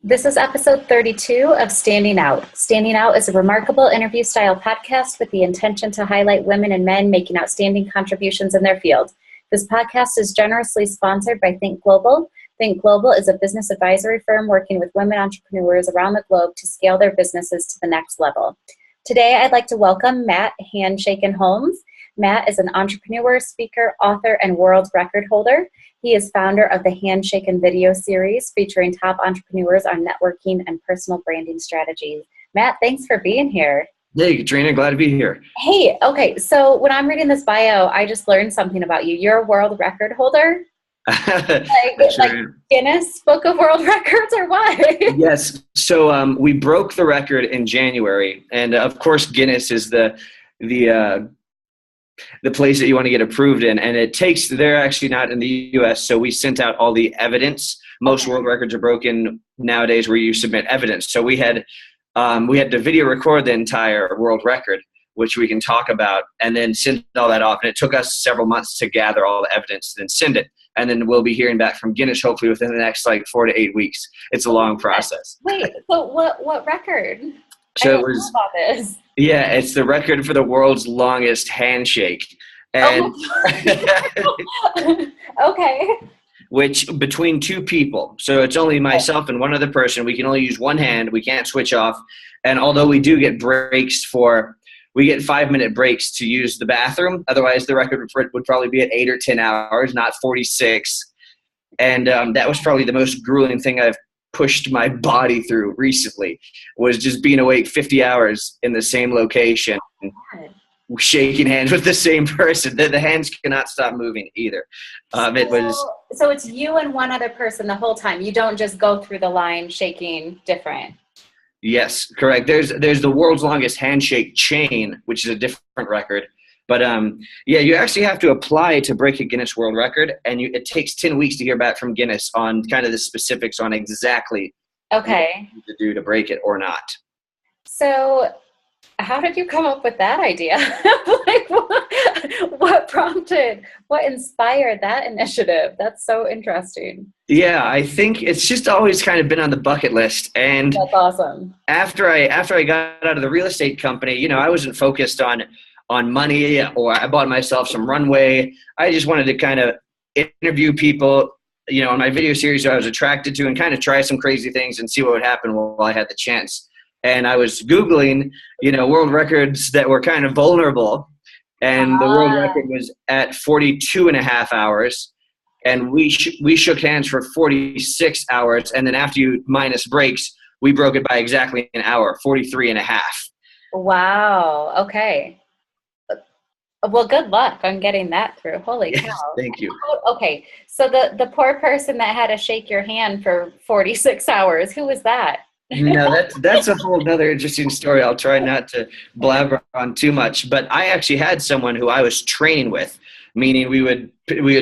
This is episode 32 of Standing Out. Standing Out is a remarkable interview-style podcast with the intention to highlight women and men making outstanding contributions in their field. This podcast is generously sponsored by Think Global. Think Global is a business advisory firm working with women entrepreneurs around the globe to scale their businesses to the next level. Today, I'd like to welcome Matt Handshakin Holmes. Matt is an entrepreneur, speaker, author, and world record holder. He is founder of the Handshakin Video Series, featuring top entrepreneurs on networking and personal branding strategies. Matt, thanks for being here. Hey, Katrina, glad to be here. Hey, okay, so when I'm reading this bio, I just learned something about you. You're a world record holder? like Guinness Book of World Records or what? Yes, so we broke the record in January, and of course Guinness is the place that you want to get approved in, and they're actually not in the US, so we sent out all the evidence. Most world records are broken nowadays where you submit evidence. So we had to video record the entire world record, which we can talk about, and then send all that off. And it took us several months to gather all the evidence, then send it. And then we'll be hearing back from Guinness hopefully within the next 4 to 8 weeks. It's a long process. Wait, so what record? So it was about this. Yeah, it's the record for the world's longest handshake. And okay. Which between two people. So it's only myself and one other person. We can only use one hand. We can't switch off. And although we do get breaks we get 5-minute breaks to use the bathroom. Otherwise, the record would probably be at 8 or 10 hours, not 46. And that was probably the most grueling thing I've pushed my body through recently, was just being awake 50 hours in the same location, shaking hands with the same person. The hands cannot stop moving either. So it's you and one other person the whole time. You don't just go through the line shaking different. Yes, correct. There's the world's longest handshake chain, which is a different record. But you actually have to apply to break a Guinness World Record, and it takes 10 weeks to hear back from Guinness on kind of the specifics on exactly what you need to do to break it or not. So how did you come up with that idea? What inspired that initiative? That's so interesting. Yeah, I think it's just always kind of been on the bucket list. And that's awesome. After I got out of the real estate company, I wasn't focused on money, or I bought myself some runway. I just wanted to kind of interview people, on my video series I was attracted to, and kind of try some crazy things and see what would happen while I had the chance. And I was Googling, world records that were kind of vulnerable. And the world record was at 42 and a half hours. And we shook hands for 46 hours. And then after you minus breaks, we broke it by exactly an hour, 43 and a half. Wow. Okay. Well, good luck on getting that through. Holy cow. Yes, thank you. Okay. So the poor person that had to shake your hand for 46 hours, who was that? No, that's a whole other interesting story. I'll try not to blabber on too much, but I actually had someone who I was training with, meaning we would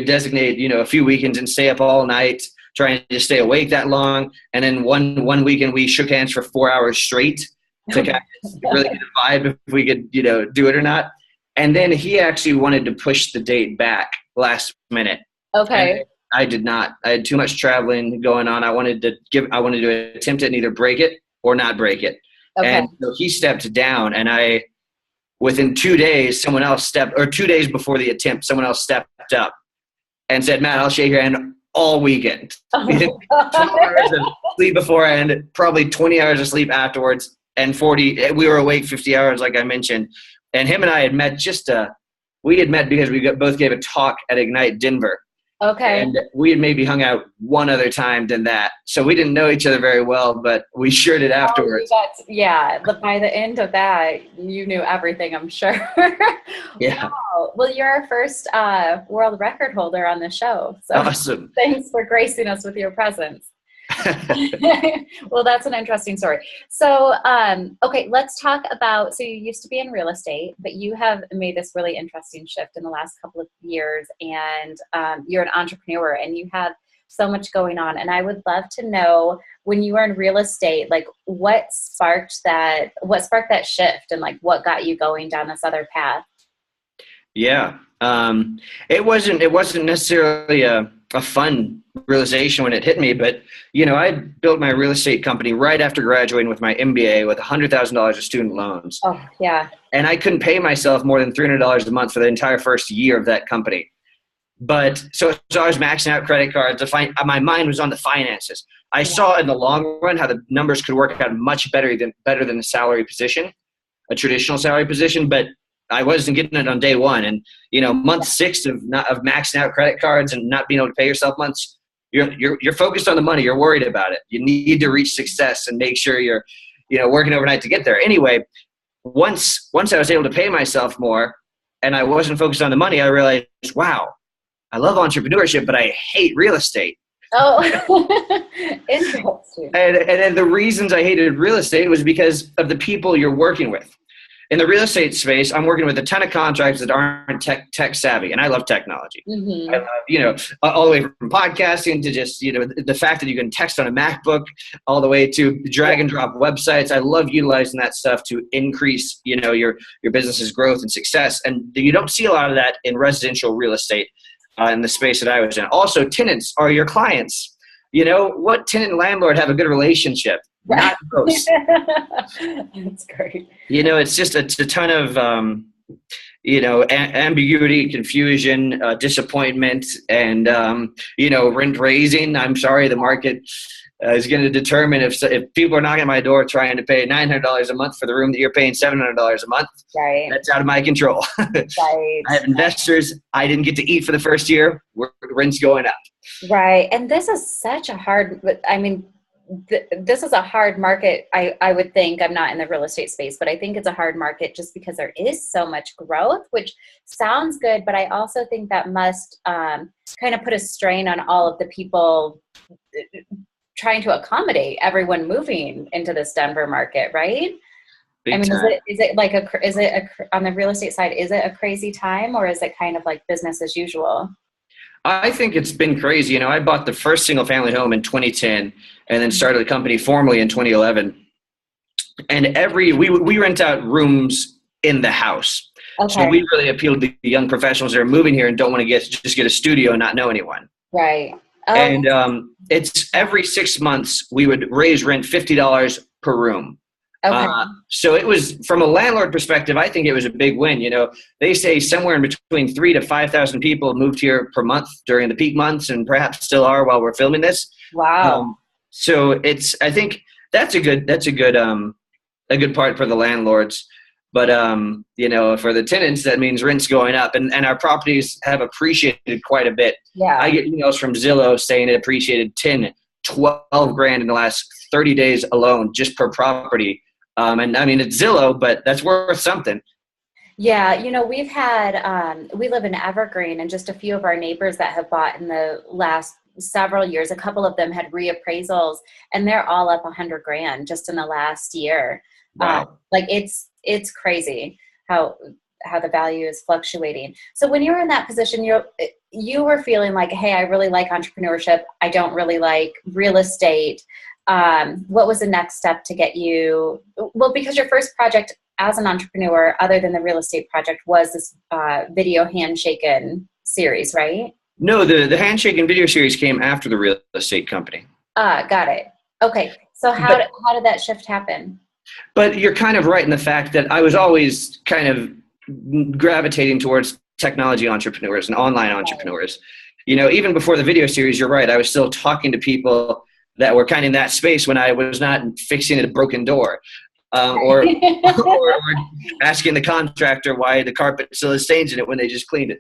designate, a few weekends and stay up all night, trying to stay awake that long. And then one weekend we shook hands for 4 hours straight to kind of really get a vibe if we could, do it or not. And then he actually wanted to push the date back last minute. Okay. And I did not. I had too much traveling going on. I wanted to attempt it and either break it or not break it. Okay. And so he stepped down, and within 2 days, 2 days before the attempt, someone else stepped up and said, "Matt, I'll shake your hand all weekend." 12 hours of sleep beforehand, probably 20 hours of sleep afterwards, and we were awake 50 hours, like I mentioned. And him and I had met because we both gave a talk at Ignite Denver. Okay. And we had maybe hung out one other time than that. So we didn't know each other very well, but we sure did afterwards. By the end of that, you knew everything, I'm sure. Yeah. Wow. Well, you're our first world record holder on the show. So awesome. Thanks for gracing us with your presence. Well, that's an interesting story. So, okay, let's talk about, so you used to be in real estate, but you have made this really interesting shift in the last couple of years, and you're an entrepreneur and you have so much going on. And I would love to know, when you were in real estate, what sparked that shift, and what got you going down this other path? Yeah. It wasn't necessarily a fun realization when it hit me. But, you know, I built my real estate company right after graduating with my MBA with $100,000 of student loans. Oh, yeah. And I couldn't pay myself more than $300 a month for the entire first year of that company. But so I was maxing out credit cards. My mind was on the finances. I saw in the long run how the numbers could work out much better than a salary position, a traditional salary position. But I wasn't getting it on day one. And, you know, month 6 of maxing out credit cards and not being able to pay yourself months, you're focused on the money. You're worried about it. You need to reach success and make sure you're, you know, working overnight to get there. Anyway, once I was able to pay myself more and I wasn't focused on the money, I realized, wow, I love entrepreneurship, but I hate real estate. Oh, interesting. And the reasons I hated real estate was because of the people you're working with. In the real estate space, I'm working with a ton of contractors that aren't tech savvy, and I love technology. Mm-hmm. I love, you know, all the way from podcasting to just, you know, the fact that you can text on a MacBook, all the way to drag and drop websites. I love utilizing that stuff to increase, you know, your business's growth and success. And you don't see a lot of that in residential real estate in the space that I was in. Also, tenants are your clients. You know, what tenant and landlord have a good relationship? Not most. That's great. You know, it's just a ton of, you know, ambiguity, confusion, disappointment, and, you know, rent raising. I'm sorry, the market is going to determine if people are knocking at my door trying to pay $900 a month for the room that you're paying $700 a month. Right. That's out of my control. Right. I have investors. I didn't get to eat for the first year. Rent's going up. Right. And this is such a hard, I mean, this is a hard market. I would think, I'm not in the real estate space, but I think it's a hard market just because there is so much growth, which sounds good. But I also think that must kind of put a strain on all of the people trying to accommodate everyone moving into this Denver market, right? Big I mean, time. is it on the real estate side, is it a crazy time, or is it kind of like business as usual? I think it's been crazy. You know, I bought the first single family home in 2010 and then started the company formally in 2011. And we rent out rooms in the house. Okay. So we really appeal to the young professionals that are moving here and don't want to just get a studio and not know anyone. Right. Oh. And it's every 6 months we would raise rent $50 per room. Okay. So it was, from a landlord perspective, I think it was a big win. You know, they say somewhere in between 3,000 to 5,000 people moved here per month during the peak months, and perhaps still are while we're filming this. Wow. So I think that's a good part for the landlords. But you know, for the tenants, that means rent's going up, and our properties have appreciated quite a bit. Yeah. I get emails from Zillow saying it appreciated 10, 12 grand in the last 30 days alone, just per property. And I mean, it's Zillow, but that's worth something. Yeah. You know, we've had, we live in Evergreen, and just a few of our neighbors that have bought in the last several years, a couple of them had reappraisals, and they're all up 100 grand just in the last year. Wow. Like it's crazy how the value is fluctuating. So when you were in that position, you were feeling like, hey, I really like entrepreneurship. I don't really like real estate. What was the next step to get you? Well, because your first project as an entrepreneur, other than the real estate project, was this video Handshakin series, right? No, the Handshakin Video Series came after the real estate company. Got it. Okay. So how did that shift happen? But you're kind of right in the fact that I was always kind of gravitating towards technology entrepreneurs and online entrepreneurs. You know, even before the video series, you're right, I was still talking to people that were kind of in that space when I was not fixing a broken door, or asking the contractor why the carpet still has stains in it when they just cleaned it.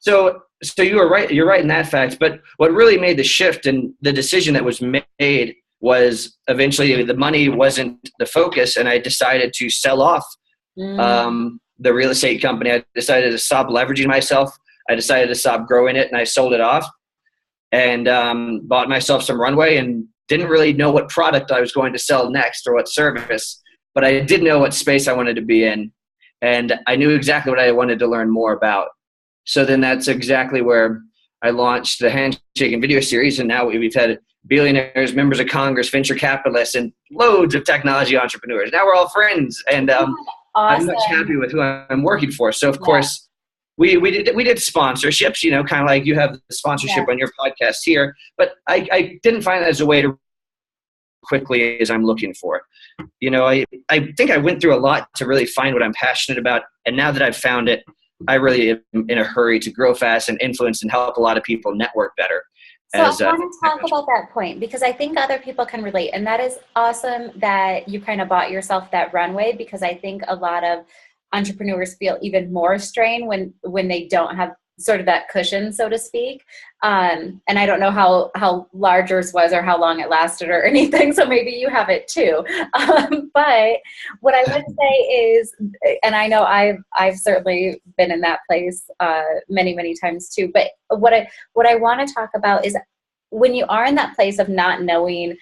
So you were right. You're right in that fact. But what really made the shift and the decision that was made was eventually the money wasn't the focus, and I decided to sell off the real estate company. I decided to stop leveraging myself. I decided to stop growing it, and I sold it off and bought myself some runway, and didn't really know what product I was going to sell next or what service, but I did know what space I wanted to be in, and I knew exactly what I wanted to learn more about. So then that's exactly where I launched the Handshakin Video Series, and now we've had billionaires, members of Congress, venture capitalists, and loads of technology entrepreneurs. Now we're all friends, and awesome. I'm much happy with who I'm working for. So of course, we did sponsorships, kind of like you have the sponsorship on your podcast here, but I didn't find that as a way to quickly as I'm looking for. I think I went through a lot to really find what I'm passionate about. And now that I've found it, I really am in a hurry to grow fast and influence and help a lot of people network better. So I want to talk about that point, because I think other people can relate. And that is awesome that you kind of bought yourself that runway, because I think a lot of entrepreneurs feel even more strain when they don't have sort of that cushion, so to speak. And I don't know how large yours was or how long it lasted or anything. So maybe you have it too. But what I would say is, and I know I've certainly been in that place many, many times too. But what I want to talk about is when you are in that place of not knowing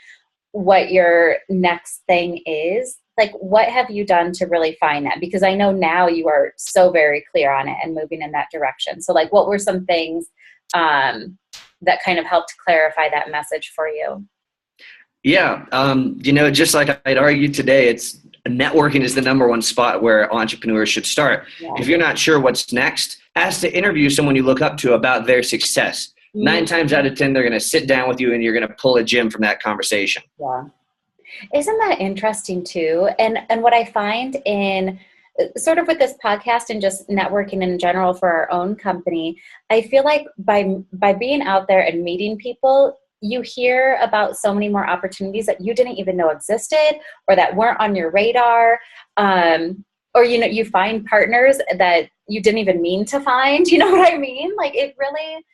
what your next thing is, like, what have you done to really find that? Because I know now you are so very clear on it and moving in that direction. So like, what were some things that kind of helped clarify that message for you? Yeah. Just like I'd argue today, networking is the number one spot where entrepreneurs should start. Yeah. If you're not sure what's next, ask to interview someone you look up to about their success. Mm-hmm. 9 times out of 10, they're going to sit down with you and you're going to pull a gem from that conversation. Yeah. Isn't that interesting too? And what I find in sort of with this podcast and just networking in general for our own company, I feel like by being out there and meeting people, you hear about so many more opportunities that you didn't even know existed or that weren't on your radar. Or, you find partners that you didn't even mean to find, you know what I mean? Like, it really,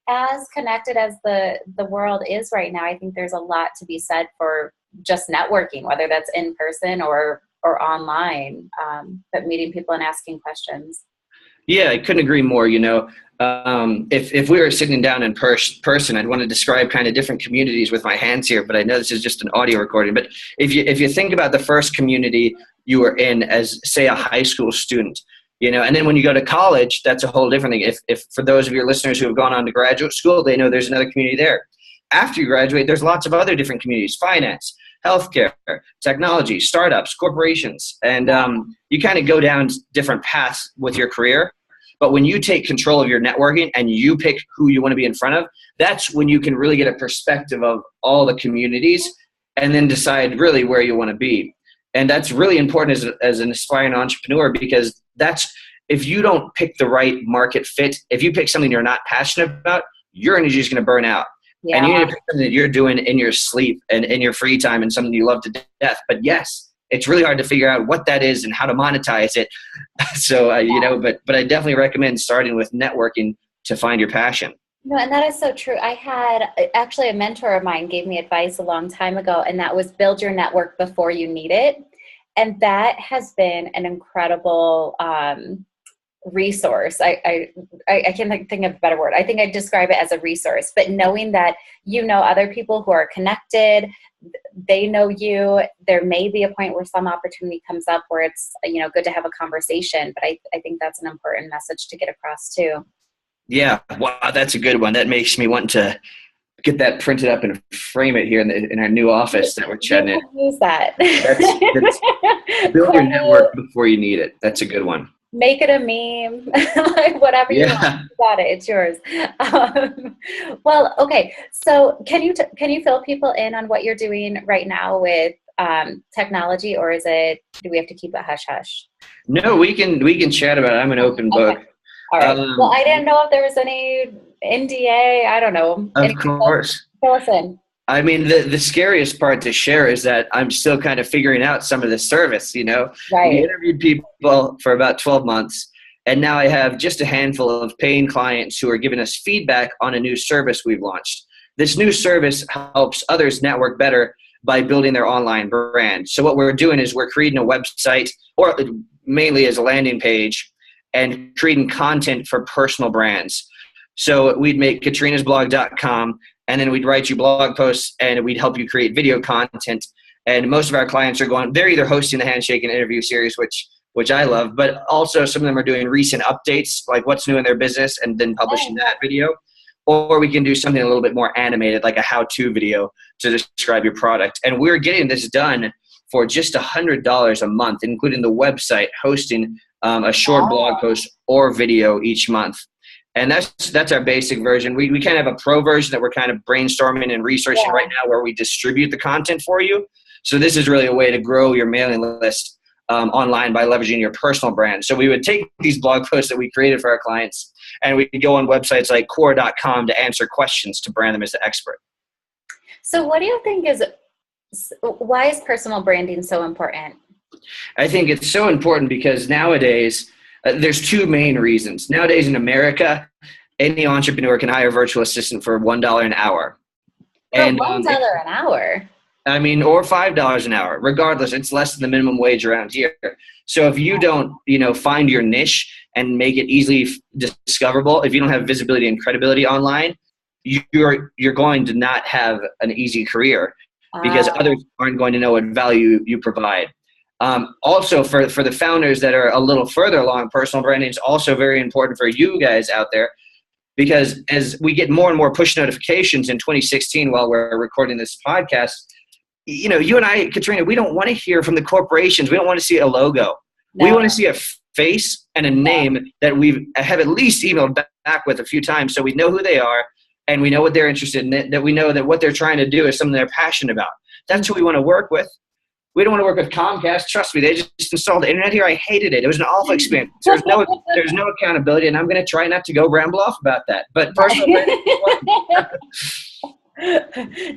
as connected as the world is right now, I think there's a lot to be said for just networking, whether that's in person or online, but meeting people and asking questions. Yeah, I couldn't agree more. If we were sitting down in person, I'd want to describe kind of different communities with my hands here, but I know this is just an audio recording. But if you think about the first community you were in as, say, a high school student, and then when you go to college, that's a whole different thing. If for those of your listeners who have gone on to graduate school, they know there's another community there. After you graduate, there's lots of other different communities: finance, healthcare, technology, startups, corporations. And you kind of go down different paths with your career. But when you take control of your networking and you pick who you want to be in front of, that's when you can really get a perspective of all the communities and then decide really where you want to be. And that's really important as an aspiring entrepreneur, because if you don't pick the right market fit, if you pick something you're not passionate about, your energy is going to burn out. Yeah. And you need to pick something that you're doing in your sleep and in your free time and something you love to death. But yes, it's really hard to figure out what that is and how to monetize it. So, but I definitely recommend starting with networking to find your passion. No, and that is so true. I had actually a mentor of mine gave me advice a long time ago, and that was build your network before you need it. And that has been an incredible resource. I can't think of a better word. I think I'd describe it as a resource, but knowing that other people who are connected, they know you, there may be a point where some opportunity comes up where it's, good to have a conversation, but I think that's an important message to get across too. Yeah. Wow. That's a good one. That makes me want to get that printed up and frame it here in our new office that we're chatting in. Use that. That's build your network before you need it. That's a good one. Make it a meme, like whatever you want. You got it. It's yours. Well, okay. So can you fill people in on what you're doing right now with technology, or do we have to keep it hush hush? No, we can chat about it. I'm an open book. Okay. All right. Well, I didn't know if there was any NDA. I don't know. Of course. Fill us in. I mean, the scariest part to share is that I'm still kind of figuring out some of the service, Right. We interviewed people for about 12 months, and now I have just a handful of paying clients who are giving us feedback on a new service we've launched. This new service helps others network better by building their online brand. So what we're doing is we're creating a website, or mainly as a landing page, and creating content for personal brands. So we'd make katrinasblog.com, and then we'd write you blog posts, and we'd help you create video content. And most of our clients they're either hosting the Handshakin Interview Series, which I love, but also some of them are doing recent updates, like what's new in their business, and then publishing that video. Or we can do something a little bit more animated, like a how-to video to describe your product. And we're getting this done for just $100 a month, including the website, hosting, a short blog post or video each month. And that's our basic version. We kind of have a pro version that we're kind of brainstorming and researching right now, where we distribute the content for you. So this is really a way to grow your mailing list online by leveraging your personal brand. So we would take these blog posts that we created for our clients, and we could go on websites like core.com to answer questions to brand them as the expert. So what do you think why is personal branding so important? I think it's so important because nowadays, there's two main reasons. Nowadays in America, any entrepreneur can hire a virtual assistant for $1 an hour. For $1 an hour? I mean, or $5 an hour. Regardless, it's less than the minimum wage around here. So if you don't, find your niche and make it easily discoverable, if you don't have visibility and credibility online, you're going to not have an easy career because others aren't going to know what value you provide. Also, for the founders that are a little further along, personal branding is also very important for you guys out there, because as we get more and more push notifications in 2016 while we're recording this podcast, you and I, Katrina, we don't want to hear from the corporations. We don't want to see a logo. No. We want to see a face and a name that we have at least emailed back with a few times, so we know who they are and we know what they're interested in, that we know that what they're trying to do is something they're passionate about. That's who we want to work with. We don't want to work with Comcast. Trust me, they just installed the internet here. I hated it. It was an awful experience. There's no accountability, and I'm going to try not to go ramble off about that. But personally,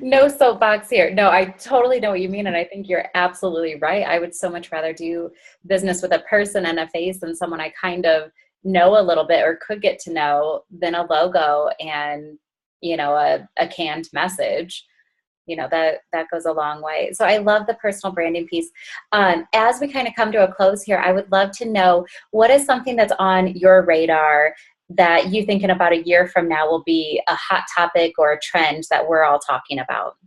no soapbox here. No, I totally know what you mean, and I think you're absolutely right. I would so much rather do business with a person and a face than someone I kind of know a little bit or could get to know than a logo and a canned message. That goes a long way. So I love the personal branding piece. As we kind of come to a close here, I would love to know, what is something that's on your radar that you think in about a year from now will be a hot topic or a trend that we're all talking about?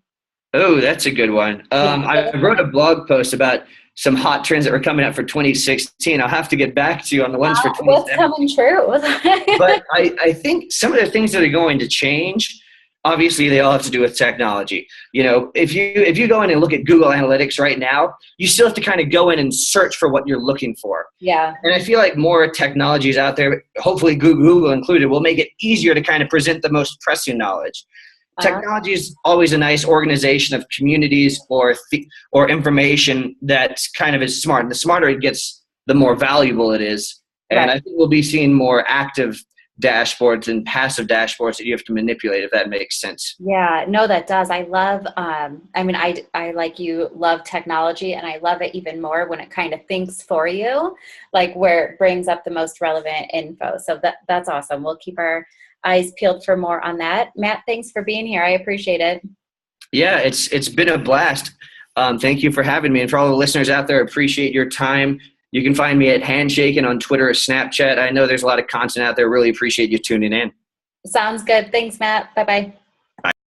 Oh, that's a good one. I wrote a blog post about some hot trends that were coming out for 2016. I'll have to get back to you on the ones for 2017. What's coming true? But I think some of the things that are going to change, obviously, they all have to do with technology. If you go in and look at Google Analytics right now, you still have to kind of go in and search for what you're looking for. Yeah. And I feel like more technologies out there, hopefully Google included, will make it easier to kind of present the most pressing knowledge. Technology is always a nice organization of communities or information that kind of is smart. And the smarter it gets, the more valuable it is. And I think we'll be seeing more active dashboards and passive dashboards that you have to manipulate, if that makes sense. Yeah, no, that does. I love, I like you love technology, and I love it even more when it kind of thinks for you, like where it brings up the most relevant info. So that's awesome. We'll keep our eyes peeled for more on that. Matt, thanks for being here. I appreciate it. Yeah, it's been a blast. Thank you for having me. And for all the listeners out there, appreciate your time. You can find me at Handshakin on Twitter or Snapchat. I know there's a lot of content out there. Really appreciate you tuning in. Sounds good. Thanks, Matt. Bye-bye.